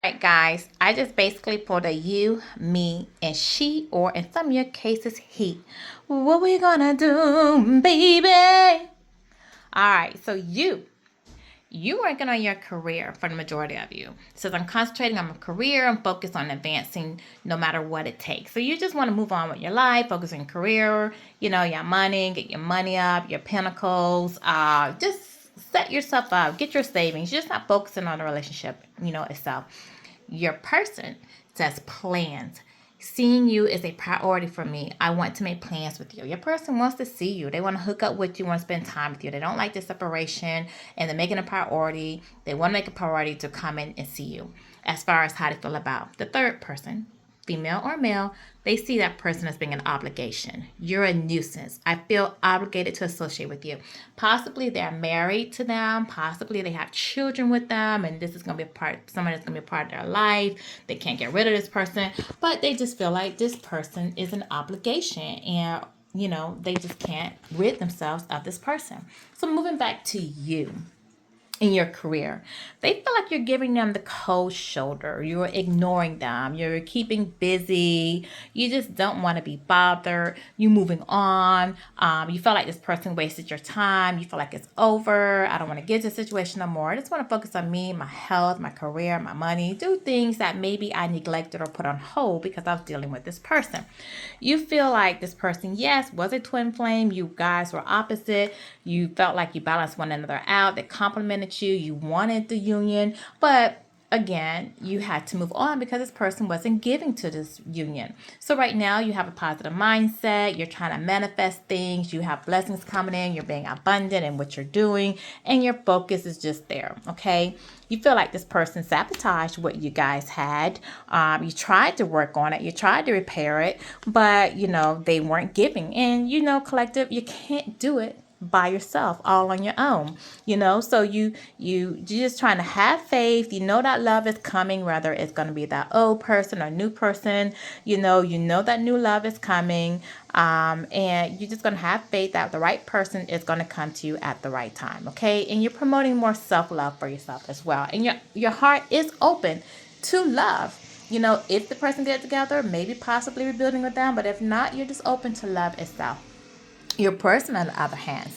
Alright guys, I just basically pulled a you, me, and she, or in some of your cases, he. What we gonna do, baby? Alright, so you working on your career for the majority of you. Says I'm concentrating on my career, I'm focused on advancing no matter what it takes. So you just want to move on with your life, focus on your career, your money, get your money up, your pinnacles, just set yourself up, get your savings. You're just not focusing on the relationship, itself. Your person says plans. Seeing you is a priority for me. I want to make plans with you. Your person wants to see you. They want to hook up with you, want to spend time with you. They don't like the separation and they're making a priority. They want to make a priority to come in and see you. As far as how they feel about the third person, female or male, they see that person as being an obligation. You're a nuisance. I feel obligated to associate with you. Possibly they're married to them. Possibly they have children with them, and this is going to be someone that's going to be a part of their life. They can't get rid of this person, but they just feel like this person is an obligation, and they just can't rid themselves of this person. So moving back to you in your career. They feel like you're giving them the cold shoulder. You're ignoring them. You're keeping busy. You just don't want to be bothered. You moving on. You feel like this person wasted your time. You feel like it's over. I don't want to get into the situation no more. I just want to focus on me, my health, my career, my money. Do things that maybe I neglected or put on hold because I was dealing with this person. You feel like this person, yes, was a twin flame. You guys were opposite. You felt like you balanced one another out. They complimented you. You wanted the union, but again, you had to move on because this person wasn't giving to this union. So right now you have a positive mindset. You're trying to manifest things. You have blessings coming in. You're being abundant in what you're doing, and your focus is just there. Okay. You feel like this person sabotaged what you guys had. You tried to work on it. You tried to repair it, but they weren't giving. And collective, you can't do it by yourself, all on your own. So you're just trying to have faith. That love is coming, whether it's going to be that old person or new person. That new love is coming. And you're just going to have faith that the right person is going to come to you at the right time. Okay. And you're promoting more self-love for yourself as well. And your heart is open to love. If the person gets together, maybe possibly rebuilding with them, but if not, you're just open to love itself. Your person, on the other hand,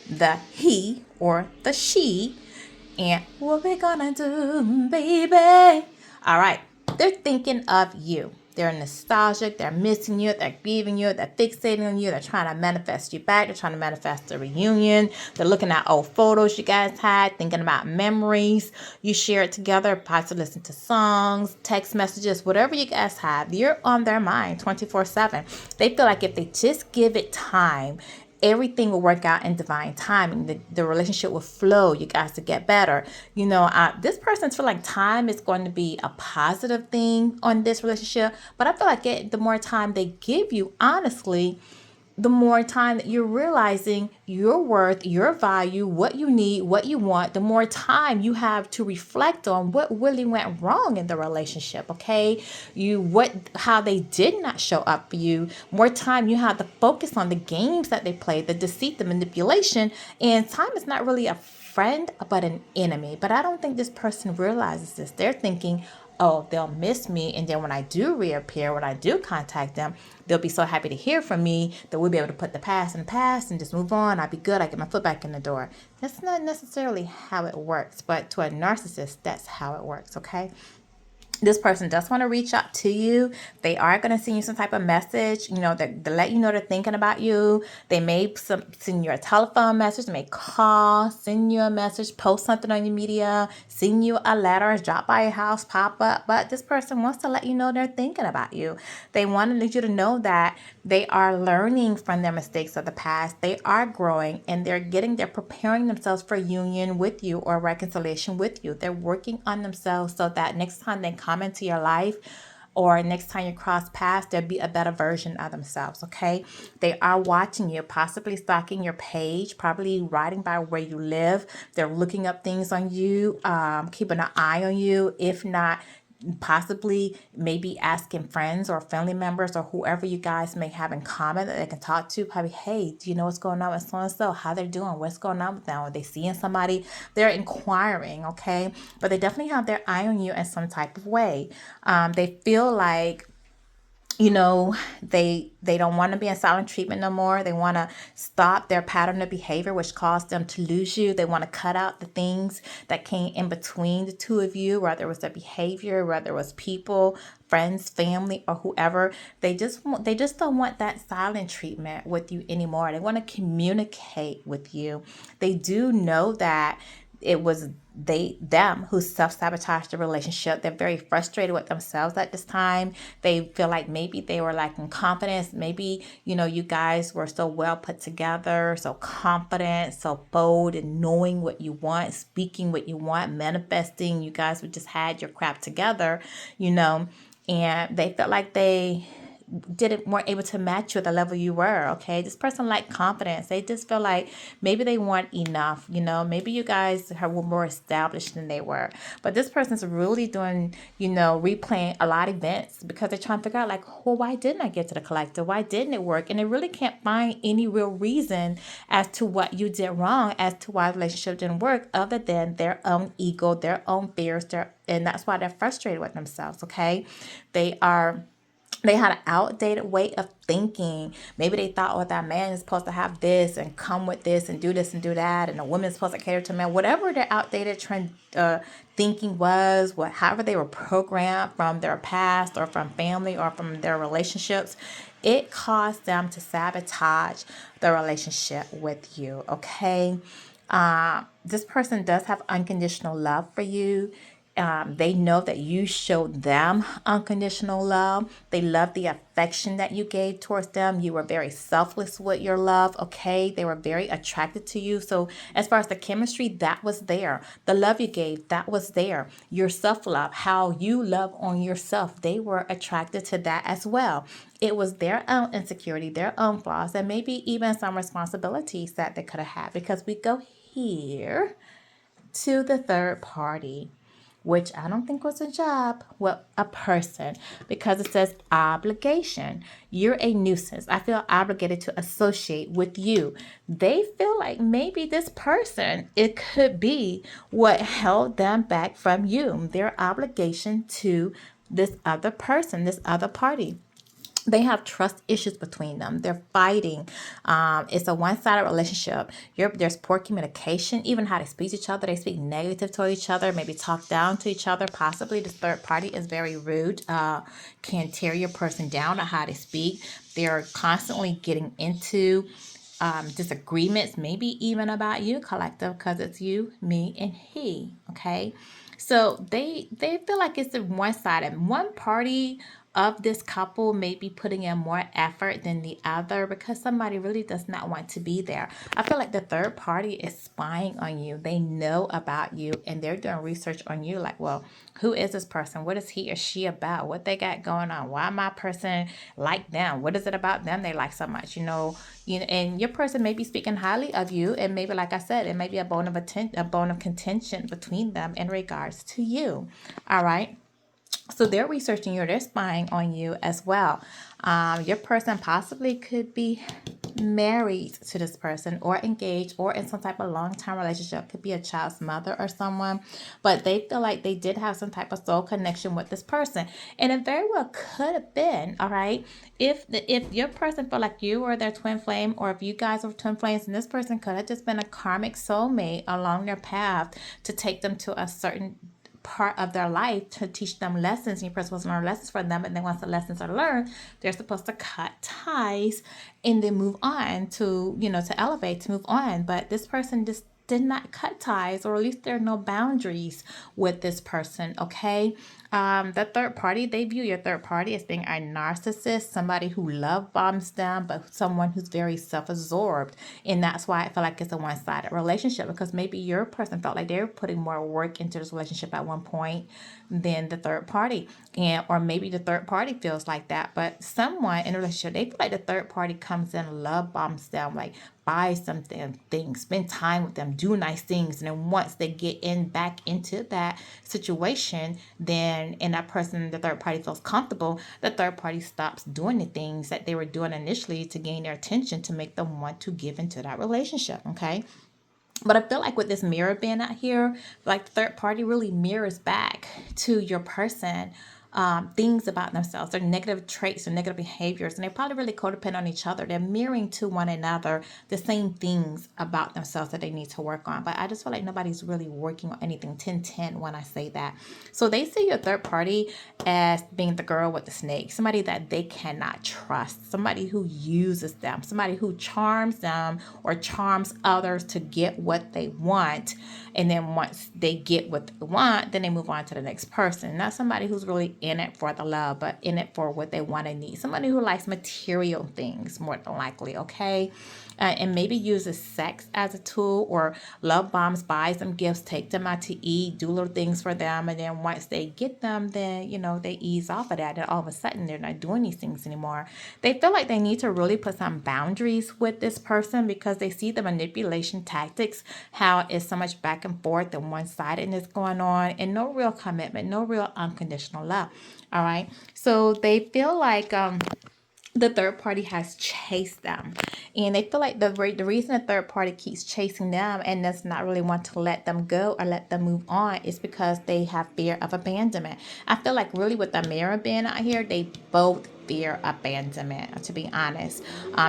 the he or the she, and what we gonna do, baby? All right, they're thinking of you. They're nostalgic. They're missing you. They're grieving you. They're fixating on you. They're trying to manifest you back. They're trying to manifest a reunion. They're looking at old photos you guys had, thinking about memories you shared together, possibly listen to songs, text messages, whatever you guys have. You're on their mind 24/7. They feel like if they just give it time, everything will work out in divine timing. The relationship will flow. You guys to get better. This person feel like time is going to be a positive thing on this relationship, but I feel like the more time they give you, honestly, the more time that you're realizing your worth, your value, what you need, what you want, the more time you have to reflect on what really went wrong in the relationship. Okay. How they did not show up for you. More time you have to focus on the games that they played, the deceit, the manipulation, and time is not really a friend, but an enemy. But I don't think this person realizes this. They're thinking, oh, they'll miss me. And then when I do reappear, when I do contact them, they'll be so happy to hear from me that we'll be able to put the past in the past and just move on. I'll be good. I get my foot back in the door. That's not necessarily how it works, but to a narcissist, that's how it works. Okay. This person does want to reach out to you. They are going to send you some type of message, to let you know they're thinking about you. They may send you a telephone message, they may call, send you a message, post something on your media, send you a letter, drop by your house, pop up. But this person wants to let you know they're thinking about you. They want to let you to know that they are learning from their mistakes of the past. They are growing and they're preparing themselves for union with you or reconciliation with you. They're working on themselves so that next time they come into your life or next time you cross paths, there'll be a better version of themselves. Okay. They are watching you, possibly stalking your page, probably writing by where you live. They're looking up things on you, keeping an eye on you. If not, possibly maybe asking friends or family members or whoever you guys may have in common that they can talk to. Probably, hey, do you know what's going on with so and so? How they're doing? What's going on with them? Are they seeing somebody? They're inquiring, okay? But they definitely have their eye on you in some type of way. They feel like, they don't want to be in silent treatment no more. They want to stop their pattern of behavior, which caused them to lose you. They want to cut out the things that came in between the two of you, whether it was the behavior, whether it was people, friends, family, or whoever. They just don't want that silent treatment with you anymore. They want to communicate with you. They do know that it was them who self-sabotaged the relationship. They're very frustrated with themselves at this time. They feel like maybe they were lacking confidence. Maybe, you guys were so well put together, so confident, so bold in knowing what you want, speaking what you want, manifesting. You guys would just had your crap together, and they felt like they weren't able to match you at the level you were. Okay, this person lacked confidence. They just feel like maybe they weren't enough. Maybe you guys were more established than they were, but this person's really doing, replaying a lot of events because they're trying to figure out, like, well, why didn't I get to the collective? Why didn't it work? And they really can't find any real reason as to what you did wrong, as to why the relationship didn't work, other than their own ego, their own fears, and that's why they're frustrated with themselves. Okay, they had an outdated way of thinking. Maybe they thought, oh, that man is supposed to have this and come with this and do this and do that, and a woman is supposed to cater to men. Whatever their outdated trend thinking was, however they were programmed from their past or from family or from their relationships, it caused them to sabotage the relationship with you. Okay, this person does have unconditional love for you. They know that you showed them unconditional love. They love the affection that you gave towards them. You were very selfless with your love. Okay. They were very attracted to you. So, as far as the chemistry, that was there. The love you gave, that was there. Your self love, how you love on yourself, they were attracted to that as well. It was their own insecurity, their own flaws, and maybe even some responsibilities that they could have had, because we go here to the third party, which I don't think was a job, well, a person, because it says obligation. You're a nuisance. I feel obligated to associate with you. They feel like maybe this person, it could be what held them back from you, their obligation to this other person, this other party. They have trust issues between them. They're fighting. It's a one-sided relationship. There's poor communication, even how they speak to each other. They speak negative to each other, maybe talk down to each other. Possibly the third party is very rude, can tear your person down on how they speak. They're constantly getting into disagreements, maybe even about you, collective, because it's you, me, and he. Okay, so they feel like it's a one-sided. One party of this couple may be putting in more effort than the other because somebody really does not want to be there. I feel like the third party is spying on you. They know about you and they're doing research on you, like, well, who is this person? What is he or she about? What they got going on? Why my person like them? What is it about them they like so much? And your person may be speaking highly of you, and maybe, like I said, it may be a bone of contention between them in regards to you. All right. So they're researching you, they're spying on you as well. Your person possibly could be married to this person or engaged or in some type of long-term relationship. Could be a child's mother or someone, but they feel like they did have some type of soul connection with this person, and it very well could have been. All right, if your person felt like you were their twin flame, or if you guys were twin flames, and this person could have just been a karmic soulmate along their path to take them to a certain part of their life, to teach them lessons. And your person wants to learn lessons from them, and then once the lessons are learned, they're supposed to cut ties and then move on to elevate, to move on. But this person just did not cut ties, or at least there are no boundaries with this person. Okay, the third party, they view your third party as being a narcissist, somebody who love bombs them, but someone who's very self-absorbed. And that's why I feel like it's a one-sided relationship, because maybe your person felt like they were putting more work into this relationship at one point than the third party, or maybe the third party feels like that. But someone in a relationship, they feel like the third party comes in, love bombs them, like buy something, things, spend time with them, do nice things. And then once they get back into that situation, then and that person, the third party, feels comfortable, the third party stops doing the things that they were doing initially to gain their attention, to make them want to give into that relationship. Okay. But I feel like with this mirror being out here, like the third party really mirrors back to your person, things about themselves, their negative traits or negative behaviors, and they probably really codependent on each other. They're mirroring to one another the same things about themselves that they need to work on. But I just feel like nobody's really working on anything 10-10 when I say that. So they see your third party as being the girl with the snake, somebody that they cannot trust, somebody who uses them, somebody who charms them or charms others to get what they want. And then once they get what they want, then they move on to the next person. Not somebody who's really in it for the love, but in it for what they want and need. Somebody who likes material things more than likely, okay? And maybe uses sex as a tool, or love bombs, buys them gifts, take them out to eat, do little things for them. And then once they get them, then, they ease off of that. And all of a sudden, they're not doing these things anymore. They feel like they need to really put some boundaries with this person, because they see the manipulation tactics, how it's so much back and forth and one-sidedness going on, and no real commitment, no real unconditional love. All right. So they feel like, the third party has chased them, and they feel like the reason the third party keeps chasing them and does not really want to let them go or let them move on is because they have fear of abandonment. I feel like really with the mirror being out here, they both fear abandonment, to be honest.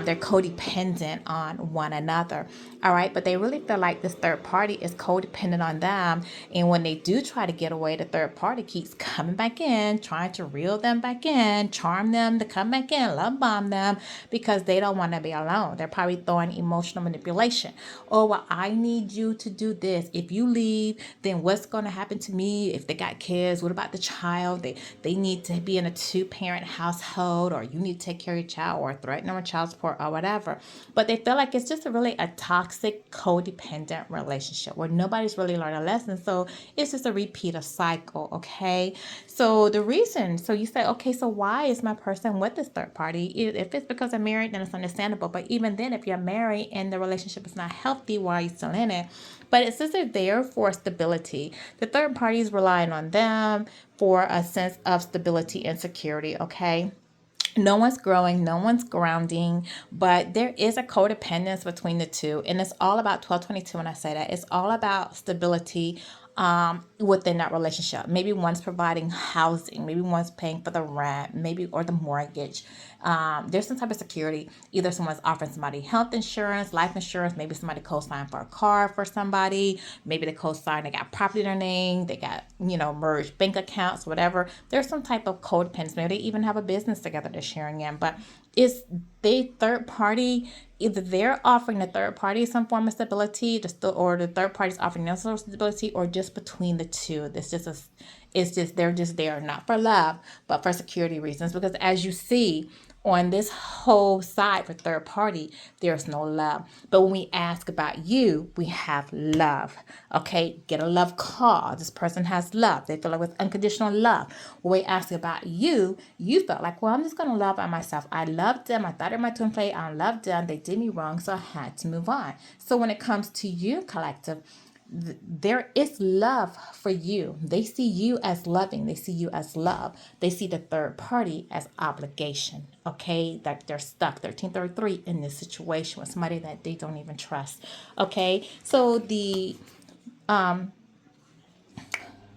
They're codependent on one another. All right. But they really feel like this third party is codependent on them. And when they do try to get away, the third party keeps coming back in, trying to reel them back in, charm them to come back in, love bomb them, because they don't want to be alone. They're probably throwing emotional manipulation. Oh, well, I need you to do this. If you leave, then what's going to happen to me? If they got kids, what about the child? They need to be in a 2-parent household, or you need to take care of your child, or threaten them with child support or whatever. But they feel like it's just a toxic, codependent relationship where nobody's really learned a lesson. So it's just a repeat of cycle. Okay. So you say, okay, so why is my person with this third party? If it's because I'm married, then it's understandable. But even then, if you're married and the relationship is not healthy, why are you still in it? But it's just they're there for stability. The third party is relying on them for a sense of stability and security. Okay. No one's growing, no one's grounding, but there is a codependence between the two. And it's all about 1222 when I say that. It's all about stability within that relationship. Maybe one's providing housing, maybe one's paying for the rent, maybe or the mortgage. There's some type of security. Either someone's offering somebody health insurance, life insurance, maybe somebody co-signed for a car for somebody, maybe they co-signed, they got property in their name, they got, merged bank accounts, whatever. There's some type of codependence. Maybe they even have a business together they're sharing in, but it's they third party, either they're offering the third party some form of stability, or the third party's offering them some stability, or just between the two. It's just they're just there not for love, but for security reasons. Because as you see on this whole side for third party, there's no love. But when we ask about you, we have love. Okay, get a love call. This person has love. They feel like with unconditional love. When we ask about you, you felt like, well, I'm just going to love by myself. I loved them. I thought they were my twin flame. I loved them. They did me wrong, so I had to move on. So when it comes to you, collective, there is love for you. They see you as loving. They see you as love. They see the third party as obligation. Okay, that they're stuck 1333 in this situation with somebody that they don't even trust. Okay, so the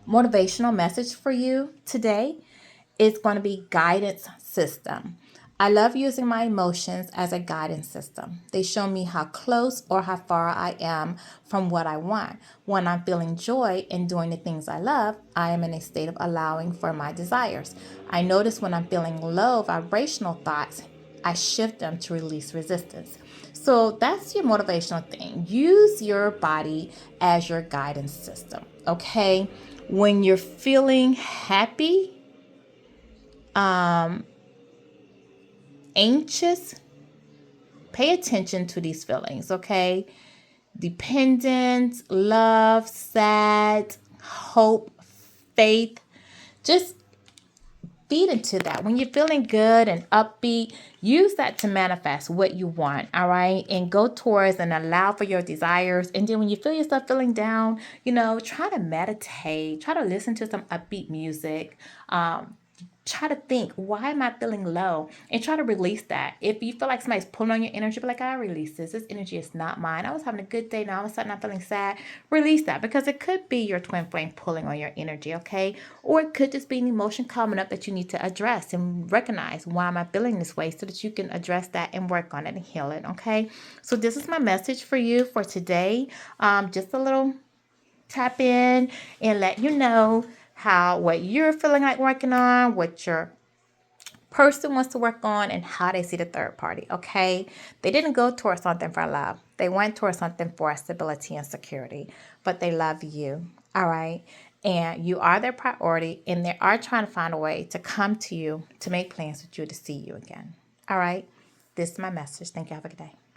motivational message for you today is going to be guidance system. I love using my emotions as a guidance system. They show me how close or how far I am from what I want. When I'm feeling joy and doing the things I love, I am in a state of allowing for my desires. I notice when I'm feeling low vibrational thoughts, I shift them to release resistance. So that's your motivational thing. Use your body as your guidance system. Okay. When you're feeling happy, anxious, pay attention to these feelings, okay? Dependence, love, sad, hope, faith. Just feed into that. When you're feeling good and upbeat, use that to manifest what you want, all right? And go towards and allow for your desires. And then when you feel yourself feeling down, try to meditate, try to listen to some upbeat music. Try to think, why am I feeling low? And try to release that. If you feel like somebody's pulling on your energy, be like, I release this. This energy is not mine. I was having a good day. Now all of a sudden I'm feeling sad. Release that, because it could be your twin flame pulling on your energy, okay? Or it could just be an emotion coming up that you need to address and recognize, why am I feeling this way, so that you can address that and work on it and heal it, okay? So this is my message for you for today. Just a little tap in and let you know what you're feeling like working on, what your person wants to work on, and how they see the third party, okay? They didn't go towards something for love. They went towards something for stability and security, but they love you, all right? And you are their priority, and they are trying to find a way to come to you, to make plans with you, to see you again, all right? This is my message. Thank you. Have a good day.